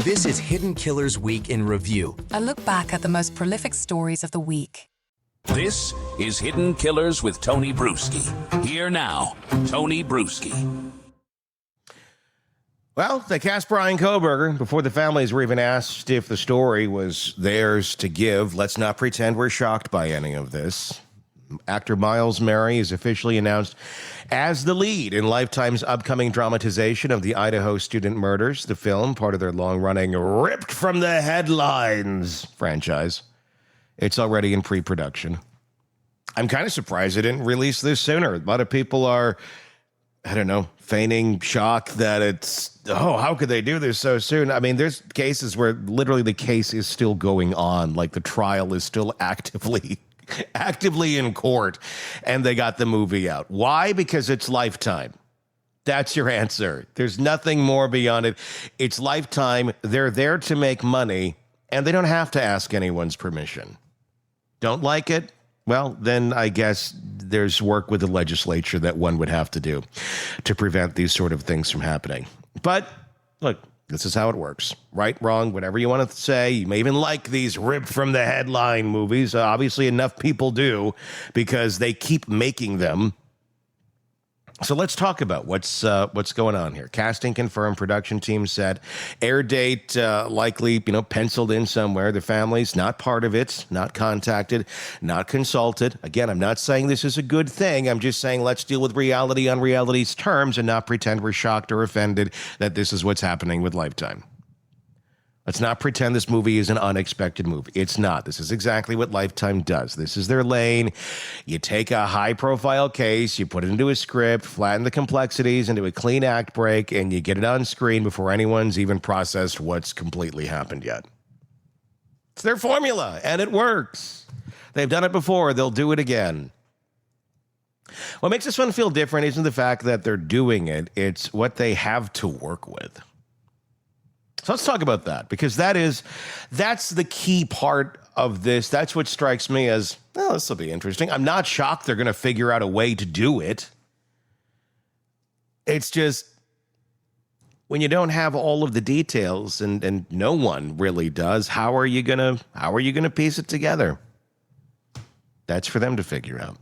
This is Hidden Killers Week in Review. A look back at the most prolific stories of the week. This is Hidden Killers with Tony Bruschi. Here now, Tony Bruschi. Well, they cast Bryan Kohberger before the families were even asked if the story was theirs to give. Let's not pretend we're shocked by any of this. Actor Miles Murray is officially announced as the lead in Lifetime's upcoming dramatization of the Idaho student murders. The film, part of their long-running Ripped from the Headlines franchise. It's already in pre-production. I'm kind of surprised they didn't release this sooner. A lot of people are, feigning shock that it's, how could they do this so soon? I mean, there's cases where literally the case is still going on, like the trial is still actively in court, and they got the movie out. Why? Because it's Lifetime. That's your answer. There's nothing more beyond it. It's Lifetime. They're there to make money, and they don't have to ask anyone's permission. Don't like it? Well, then I guess there's work with the legislature that one would have to do to prevent these sort of things from happening. But look, this is how it works. Right, wrong, whatever you want to say. You may even like these ripped from the headline movies. Obviously, enough people do because they keep making them. So let's talk about what's going on here. Casting confirmed, production team set, air date likely, penciled in somewhere. The family's not part of it, not contacted, not consulted. Again, I'm not saying this is a good thing. I'm just saying let's deal with reality on reality's terms and not pretend we're shocked or offended that this is what's happening with Lifetime. Let's not pretend this movie is an unexpected movie. It's not. This is exactly what Lifetime does. This is their lane. You take a high-profile case, you put it into a script, flatten the complexities into a clean act break, and you get it on screen before anyone's even processed what's completely happened yet. It's their formula, and it works. They've done it before. They'll do it again. What makes this one feel different isn't the fact that they're doing it. It's what they have to work with. So let's talk about that, because that's the key part of this. That's what strikes me as, this will be interesting. I'm not shocked they're going to figure out a way to do it. It's just when you don't have all of the details, and no one really does, how are you gonna piece it together? That's for them to figure out.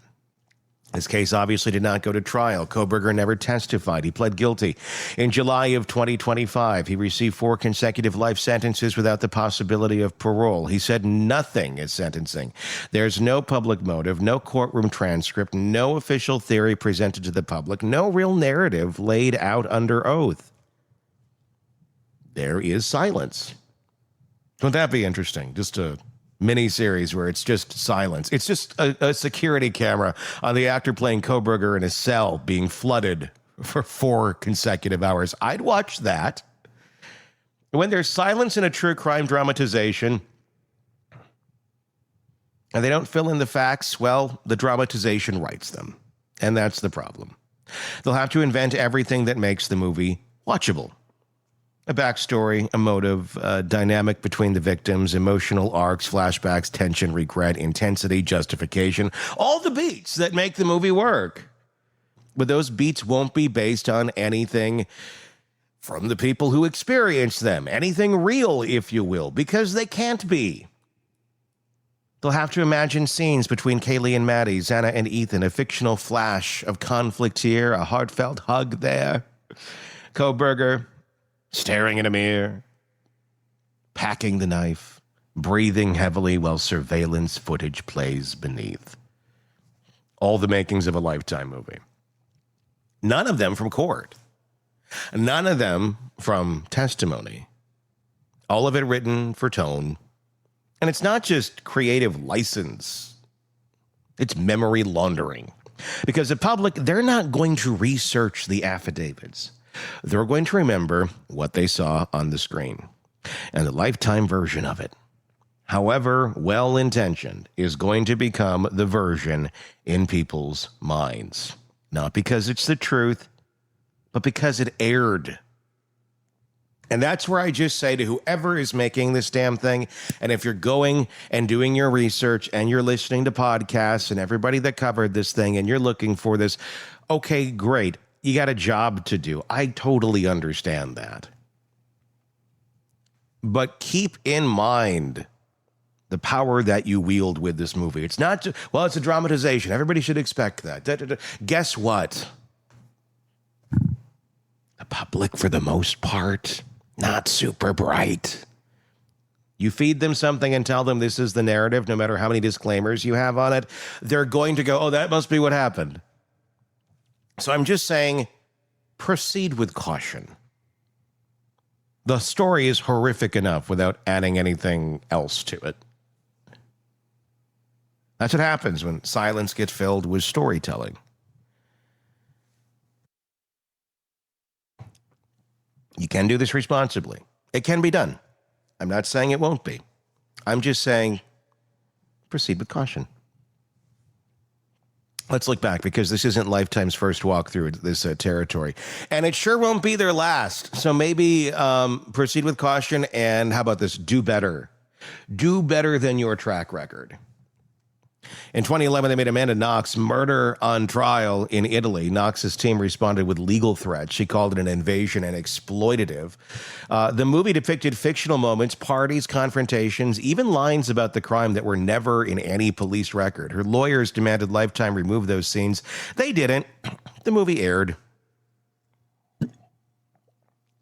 This case obviously did not go to trial. Kohberger never testified. He pled guilty. In July of 2025, he received 4 consecutive life sentences without the possibility of parole. He said nothing at sentencing. There's no public motive, no courtroom transcript, no official theory presented to the public, no real narrative laid out under oath. There is silence. Wouldn't that be interesting? Just a mini-series where it's just silence. It's just a security camera on the actor playing Kohberger in a cell being flooded for 4 consecutive hours. I'd watch that. When there's silence in a true crime dramatization and they don't fill in the facts, well, the dramatization writes them. And that's the problem. They'll have to invent everything that makes the movie watchable. A backstory, a motive, a dynamic between the victims, emotional arcs, flashbacks, tension, regret, intensity, justification. All the beats that make the movie work. But those beats won't be based on anything from the people who experience them. Anything real, if you will, because they can't be. They'll have to imagine scenes between Kaylee and Maddie, Xana and Ethan, a fictional flash of conflict here, a heartfelt hug there. Kohberger staring in a mirror, packing the knife, breathing heavily while surveillance footage plays beneath. All the makings of a Lifetime movie. None of them from court. None of them from testimony. All of it written for tone. And it's not just creative license. It's memory laundering. Because the public, they're not going to research the affidavits. They're going to remember what they saw on the screen. And the Lifetime version of it, however well-intentioned, is going to become the version in people's minds. Not because it's the truth, but because it aired. And that's where I just say to whoever is making this damn thing, and if you're going and doing your research and you're listening to podcasts and everybody that covered this thing and you're looking for this, okay, great. You got a job to do. I totally understand that. But keep in mind the power that you wield with this movie. It's not just, well, it's a dramatization. Everybody should expect that. Guess what? The public, for the most part, not super bright. You feed them something and tell them this is the narrative, no matter how many disclaimers you have on it, they're going to go, oh, that must be what happened. So I'm just saying, proceed with caution. The story is horrific enough without adding anything else to it. That's what happens when silence gets filled with storytelling. You can do this responsibly. It can be done. I'm not saying it won't be. I'm just saying proceed with caution. Let's look back, because this isn't Lifetime's first walk through this territory. And it sure won't be their last. So maybe proceed with caution, and how about this? Do better. Do better than your track record. In 2011, they made Amanda Knox murder on trial in Italy. Knox's team responded with legal threats. She called it an invasion and exploitative. The movie depicted fictional moments, parties, confrontations, even lines about the crime that were never in any police record. Her lawyers demanded Lifetime remove those scenes. They didn't. The movie aired.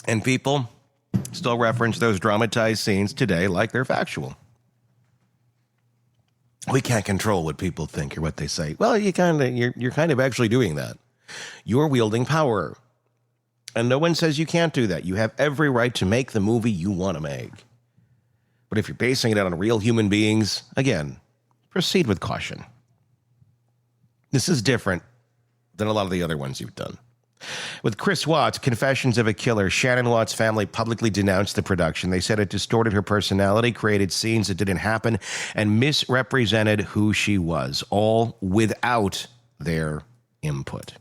And people still reference those dramatized scenes today like they're factual. We can't control what people think or what they say. Well, you're kind of actually doing that. You're wielding power. And no one says you can't do that. You have every right to make the movie you want to make. But if you're basing it on real human beings, again, proceed with caution. This is different than a lot of the other ones you've done. With Chris Watts, Confessions of a Killer, Shannon Watts' family publicly denounced the production. They said it distorted her personality, created scenes that didn't happen, and misrepresented who she was, all without their input.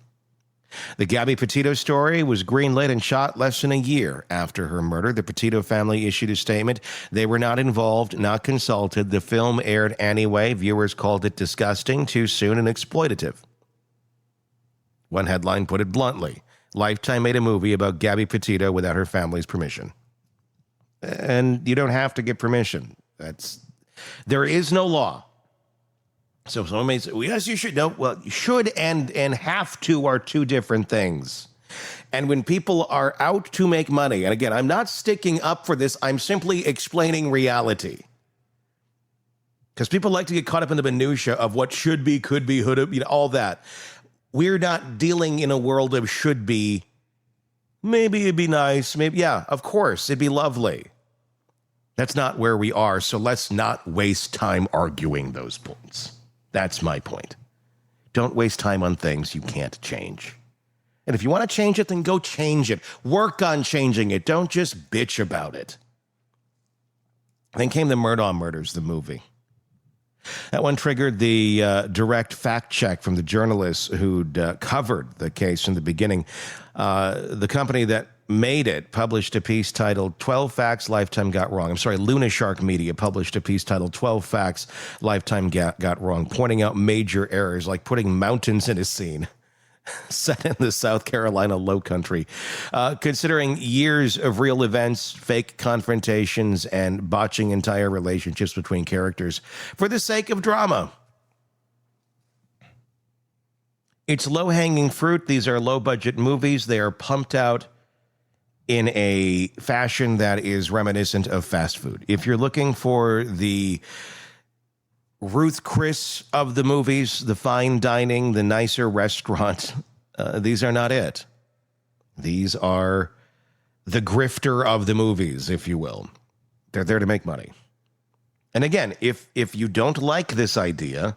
The Gabby Petito story was greenlit and shot less than a year after her murder. The Petito family issued a statement. They were not involved, not consulted. The film aired anyway. Viewers called it disgusting, too soon, and exploitative. One headline put it bluntly: Lifetime made a movie about Gabby Petito without her family's permission. And you don't have to get permission. There is no law. So if someone may say, well, yes, you should. No, well, should and have to are two different things. And when people are out to make money, and again, I'm not sticking up for this, I'm simply explaining reality. Because people like to get caught up in the minutia of what should be, could be, all that. We're not dealing in a world of should be. Maybe it'd be nice. Maybe, yeah, of course, it'd be lovely. That's not where we are, so let's not waste time arguing those points. That's my point. Don't waste time on things you can't change. And if you want to change it, then go change it. Work on changing it. Don't just bitch about it. Then came the Murdaugh Murders, the movie. That one triggered the direct fact check from the journalists who'd covered the case in the beginning. The company that made it published a piece titled 12 Facts Lifetime Got Wrong. I'm sorry, Luna Shark Media published a piece titled 12 Facts Lifetime Got Wrong, pointing out major errors like putting mountains in a scene set in the South Carolina low country, considering years of real events, fake confrontations, and botching entire relationships between characters for the sake of drama. It's low-hanging fruit. These are low-budget movies. They are pumped out in a fashion that is reminiscent of fast food. If you're looking for the Ruth Chris of the movies, the fine dining, the nicer restaurant, these are not it. These are the grifter of the movies, if you will. They're there to make money. And again, if you don't like this idea,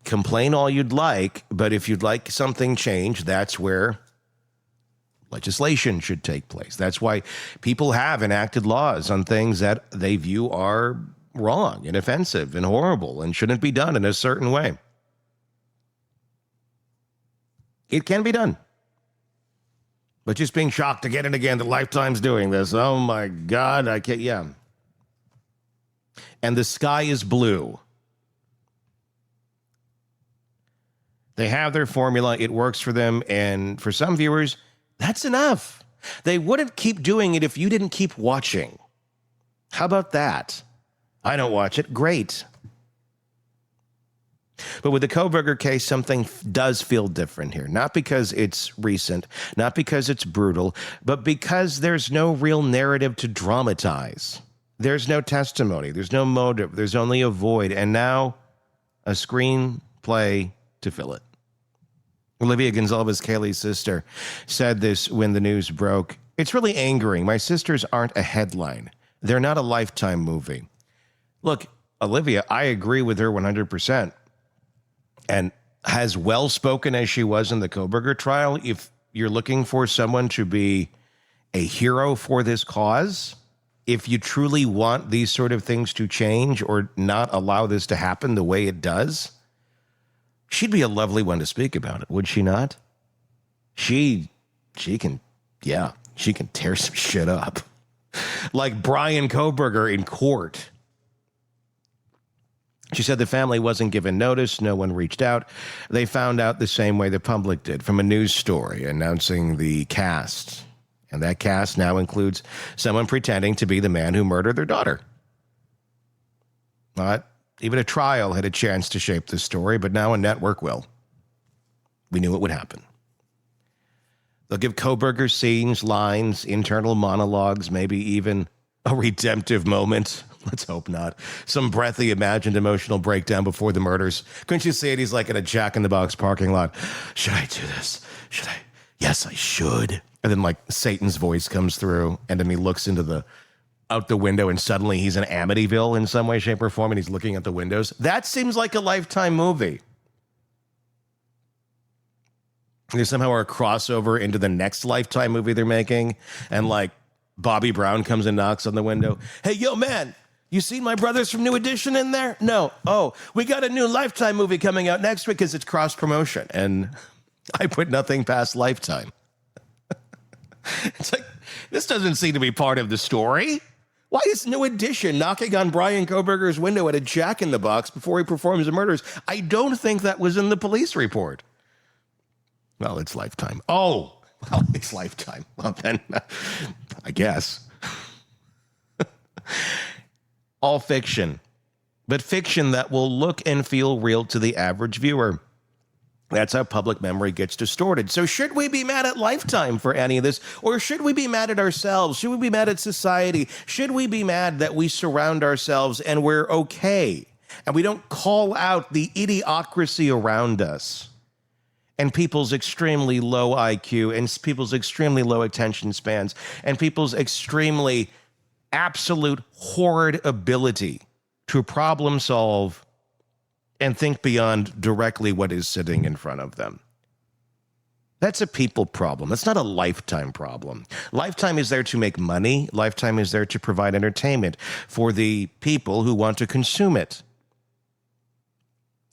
complain all you'd like, but if you'd like something changed, that's where legislation should take place. That's why people have enacted laws on things that they view are wrong and offensive and horrible and shouldn't be done in a certain way. It can be done. But just being shocked again and again that Lifetime's doing this. Oh my God, I can't, yeah. And the sky is blue. They have their formula. It works for them. And for some viewers, that's enough. They wouldn't keep doing it if you didn't keep watching. How about that? I don't watch it. Great. But with the Kohberger case, something does feel different here. Not because it's recent, not because it's brutal, but because there's no real narrative to dramatize. There's no testimony. There's no motive. There's only a void. And now a screenplay to fill it. Olivia Gonzalez, Kaylee's sister, said this when the news broke. It's really angering. My sisters aren't a headline. They're not a Lifetime movie. Look, Olivia, I agree with her 100%. And as well spoken as she was in the Kohberger trial, if you're looking for someone to be a hero for this cause, if you truly want these sort of things to change or not allow this to happen the way it does, she'd be a lovely one to speak about it, would she not? She can tear some shit up. Like Bryan Kohberger in court. She said the family wasn't given notice. No one reached out. They found out the same way the public did from a news story announcing the cast. And that cast now includes someone pretending to be the man who murdered their daughter. Not even a trial had a chance to shape the story, but now a network will. We knew it would happen. They'll give Kohberger scenes, lines, internal monologues, maybe even a redemptive moment. Let's hope not. Some breathy, imagined emotional breakdown before the murders. Couldn't you see it? He's like in a Jack in the Box parking lot. Should I do this? Should I? Yes, I should. And then like Satan's voice comes through, and then he looks out the window, and suddenly he's in Amityville in some way, shape, or form, and he's looking at the windows. That seems like a Lifetime movie. They somehow are a crossover into the next Lifetime movie they're making, and like Bobby Brown comes and knocks on the window. Hey, yo, man, you seen my brothers from New Edition in there? No. Oh, we got a new Lifetime movie coming out next week because it's cross promotion. And I put nothing past Lifetime. It's like, this doesn't seem to be part of the story. Why is New Edition knocking on Bryan Kohberger's window at a Jack in the Box before he performs the murders? I don't think that was in the police report. Well, it's Lifetime. Oh, well, it's Lifetime. Well, then, I guess. All fiction, but fiction that will look and feel real to the average viewer. That's how public memory gets distorted. So should we be mad at Lifetime for any of this? Or should we be mad at ourselves? Should we be mad at society? Should we be mad that we surround ourselves and we're okay? And we don't call out the idiocracy around us and people's extremely low IQ and people's extremely low attention spans and people's extremely absolute horrid ability to problem solve and think beyond directly what is sitting in front of them. That's a people problem. That's not a Lifetime problem. Lifetime is there to make money. Lifetime is there to provide entertainment for the people who want to consume it.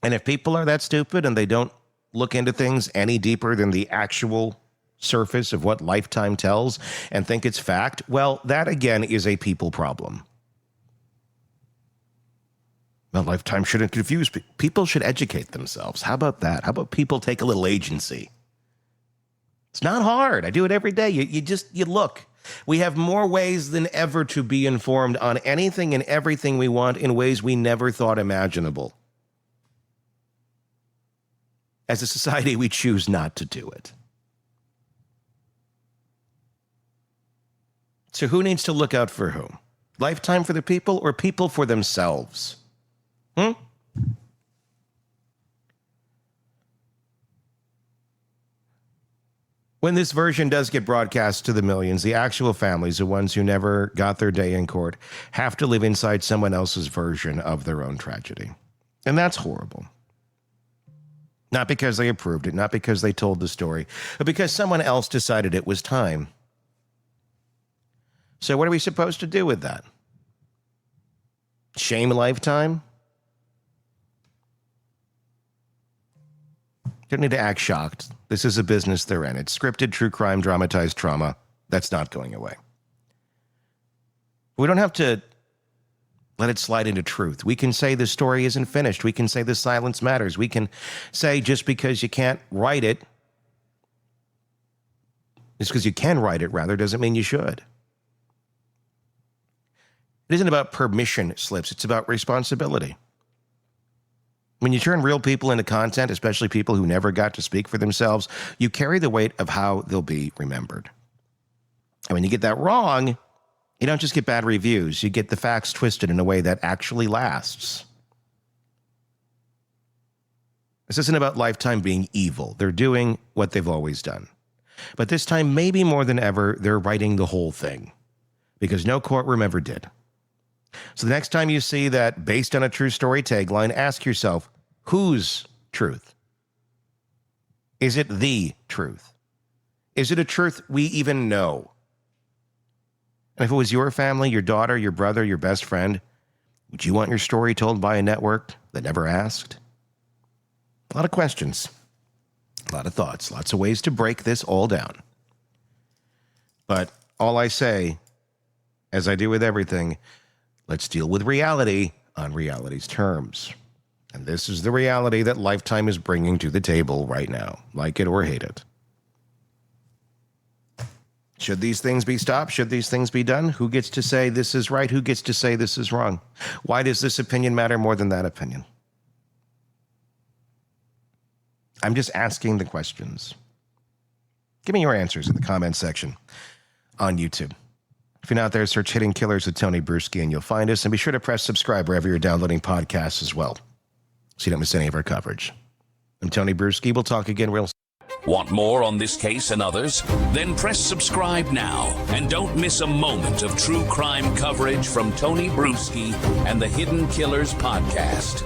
And if people are that stupid and they don't look into things any deeper than the actual surface of what Lifetime tells and think it's fact, well, that again is a people problem. Well, Lifetime shouldn't confuse people. People should educate themselves. How about that? How about people take a little agency? It's not hard. I do it every day. You look. We have more ways than ever to be informed on anything and everything we want in ways we never thought imaginable. As a society, we choose not to do it. So who needs to look out for whom? Lifetime for the people or people for themselves? When this version does get broadcast to the millions, the actual families, the ones who never got their day in court, have to live inside someone else's version of their own tragedy. And that's horrible. Not because they approved it, not because they told the story, but because someone else decided it was time. So what are we supposed to do with that? Shame Lifetime? You don't need to act shocked. This is a business they're in. It's scripted, true crime, dramatized trauma. That's not going away. We don't have to let it slide into truth. We can say the story isn't finished. We can say the silence matters. We can say just because you can't write it, just because you can write it, rather, doesn't mean you should. It isn't about permission slips. It's about responsibility. When you turn real people into content, especially people who never got to speak for themselves, you carry the weight of how they'll be remembered. And when you get that wrong, you don't just get bad reviews. You get the facts twisted in a way that actually lasts. This isn't about Lifetime being evil. They're doing what they've always done. But this time, maybe more than ever, they're writing the whole thing. Because no courtroom ever did. So the next time you see that based on a true story tagline, ask yourself, whose truth? Is it the truth? Is it a truth we even know? And if it was your family, your daughter, your brother, your best friend, would you want your story told by a network that never asked? A lot of questions, a lot of thoughts, lots of ways to break this all down. But all I say, as I do with everything, let's deal with reality on reality's terms. And this is the reality that Lifetime is bringing to the table right now, like it or hate it. Should these things be stopped? Should these things be done? Who gets to say this is right? Who gets to say this is wrong? Why does this opinion matter more than that opinion? I'm just asking the questions. Give me your answers in the comment section on YouTube. If you're not there, search Hidden Killers with Tony Bruschi and you'll find us. And be sure to press subscribe wherever you're downloading podcasts as well, so you don't miss any of our coverage. I'm Tony Bruschi. We'll talk again real soon. Want more on this case and others? Then press subscribe now and don't miss a moment of true crime coverage from Tony Bruschi and the Hidden Killers podcast.